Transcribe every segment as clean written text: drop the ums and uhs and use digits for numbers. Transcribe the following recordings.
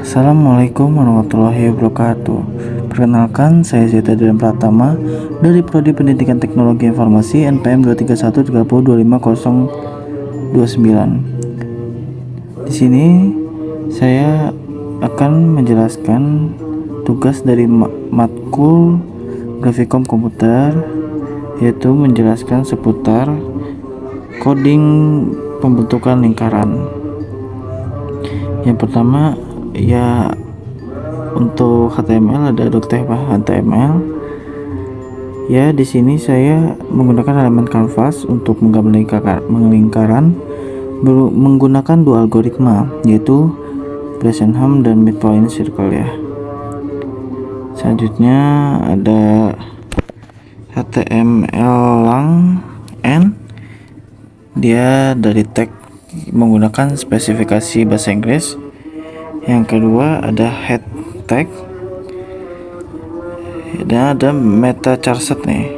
Assalamualaikum warahmatullahi wabarakatuh. Perkenalkan, saya Zeta Dian Pratama dari Prodi Pendidikan Teknologi Informasi NPM 23130250029. Di sini saya akan menjelaskan tugas dari matkul Grafikom Komputer, yaitu menjelaskan seputar coding pembentukan lingkaran. Yang pertama ya, untuk HTML ada Doctype HTML. Ya, di sini saya menggunakan elemen kanvas untuk menggambar lingkaran menggunakan dua algoritma, yaitu Bressenham dan Midpoint Circle ya. Selanjutnya ada HTML lang n, dia dari tag menggunakan spesifikasi bahasa Inggris. Yang kedua ada head tag, dan ada meta charset nih.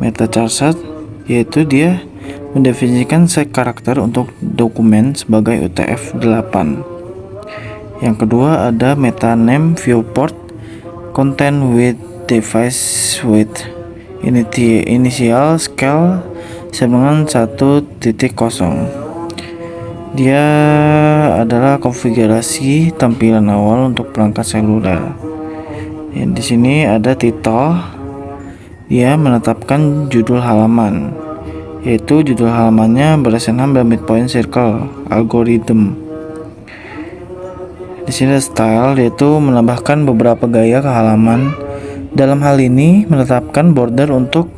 Meta charset yaitu dia mendefinisikan set karakter untuk dokumen sebagai UTF-8. Yang kedua ada meta name viewport content with device with initial scale sama dengan 1.0. Dia adalah konfigurasi tampilan awal untuk perangkat seluler. Di sini ada title, dia menetapkan judul halaman, yaitu judul halamannya Bressenham dan Midpoint Circle algorithm. Di sini ada style, yaitu menambahkan beberapa gaya ke halaman. Dalam hal ini menetapkan border untuk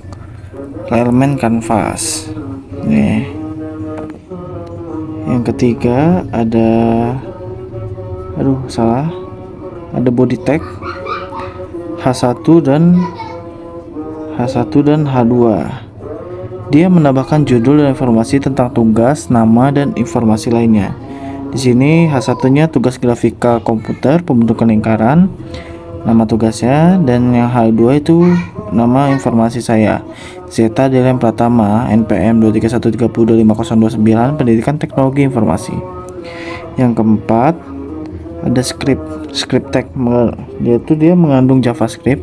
elemen kanvas. Nih. Yang ketiga ada ada body tag H1 dan H2. Dia menambahkan judul dan informasi tentang tugas, nama, dan informasi lainnya. Di sini H1-nya tugas grafika komputer pembentukan lingkaran, nama tugasnya, dan yang H2 itu nama informasi saya, Zeta Dian Pratama, NPM 23130250029, Pendidikan Teknologi Informasi. Yang keempat ada script tag, yaitu dia mengandung JavaScript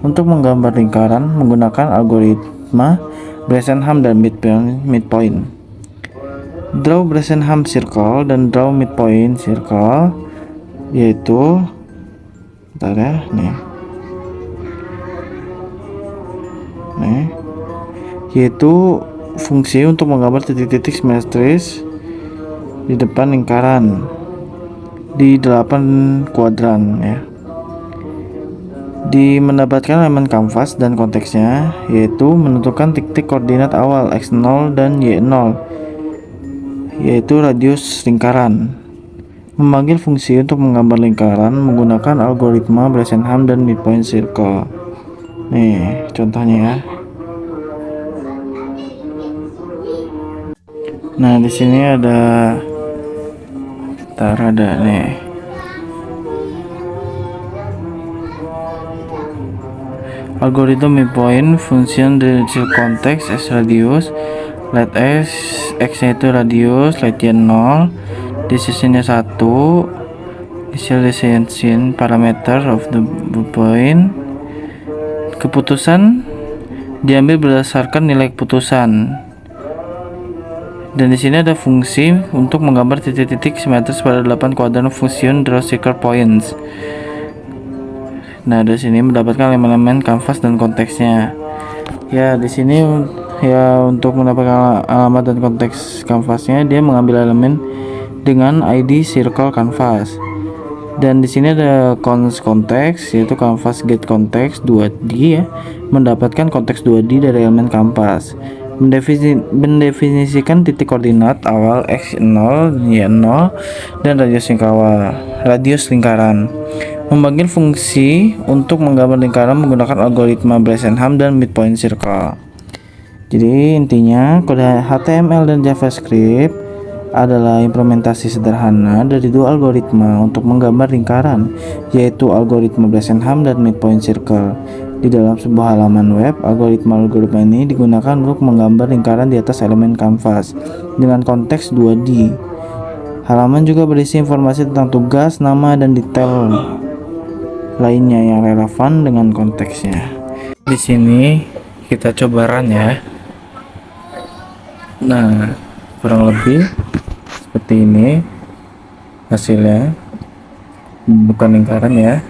untuk menggambar lingkaran menggunakan algoritma Bressenham dan Midpoint. Draw Bressenham Circle dan Draw Midpoint Circle, yaitu yaitu fungsi untuk menggambar titik-titik simetris di depan lingkaran di 8 kuadran ya. Mendapatkan elemen kanvas dan konteksnya, yaitu menentukan titik koordinat awal x0 dan y0, yaitu radius lingkaran. Memanggil fungsi untuk menggambar lingkaran menggunakan algoritma Bressenham dan Midpoint Circle. Nih contohnya ya. Nah, di sini ada nih. Algoritma Midpoint function the context as radius, let x-nya itu radius, let y 0, decision-nya 1, initial decision parameter of the point. Keputusan diambil berdasarkan nilai keputusan. Dan di sini ada fungsi untuk menggambar titik-titik simetris pada 8 kuadran function draw circle points. Nah, di sini mendapatkan elemen-elemen kanvas dan konteksnya. Ya, di sini ya untuk mendapatkan alamat dan konteks kanvasnya, dia mengambil elemen dengan ID circle canvas. Dan di sini ada konteks, yaitu canvas get konteks 2D ya, mendapatkan konteks 2D dari elemen kanvas. Mendefinisikan titik koordinat awal x0, y0, dan radius lingkaran. Membagikan fungsi untuk menggambar lingkaran menggunakan algoritma Bressenham dan Midpoint Circle. Jadi intinya kode HTML dan JavaScript adalah implementasi sederhana dari dua algoritma untuk menggambar lingkaran, yaitu algoritma Bressenham dan Midpoint Circle. Di dalam sebuah halaman web, algoritma ini digunakan untuk menggambar lingkaran di atas elemen kanvas dengan konteks 2D. Halaman juga berisi informasi tentang tugas, nama, dan detail lainnya yang relevan dengan konteksnya. Di sini kita coba run ya. Nah, kurang lebih seperti ini hasilnya, bukan lingkaran ya.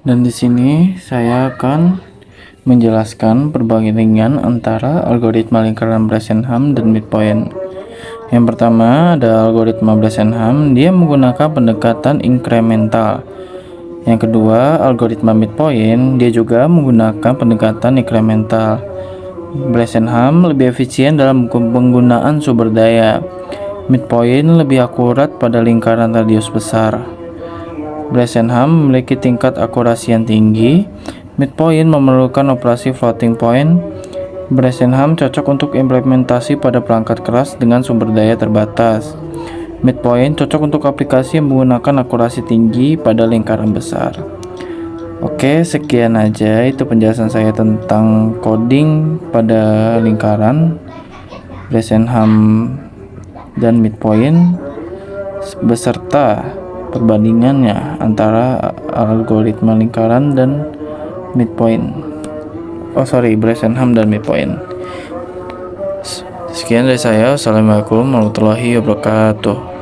Dan di sini saya akan menjelaskan perbandingan antara algoritma lingkaran Bresenham dan midpoint. Yang pertama ada algoritma Bresenham, dia menggunakan pendekatan inkremental. Yang kedua, algoritma midpoint, dia juga menggunakan pendekatan inkremental. Bresenham lebih efisien dalam penggunaan sumber daya. Midpoint lebih akurat pada lingkaran radius besar. Bresenham memiliki tingkat akurasi yang tinggi. Midpoint memerlukan operasi floating point. Bresenham cocok untuk implementasi pada perangkat keras dengan sumber daya terbatas. Midpoint cocok untuk aplikasi yang menggunakan akurasi tinggi pada lingkaran besar. Oke, sekian aja itu penjelasan saya tentang coding pada lingkaran, Bresenham dan midpoint, beserta perbandingannya antara algoritma lingkaran dan midpoint. Bresenham dan midpoint. Sekian dari saya. Assalamualaikum warahmatullahi wabarakatuh.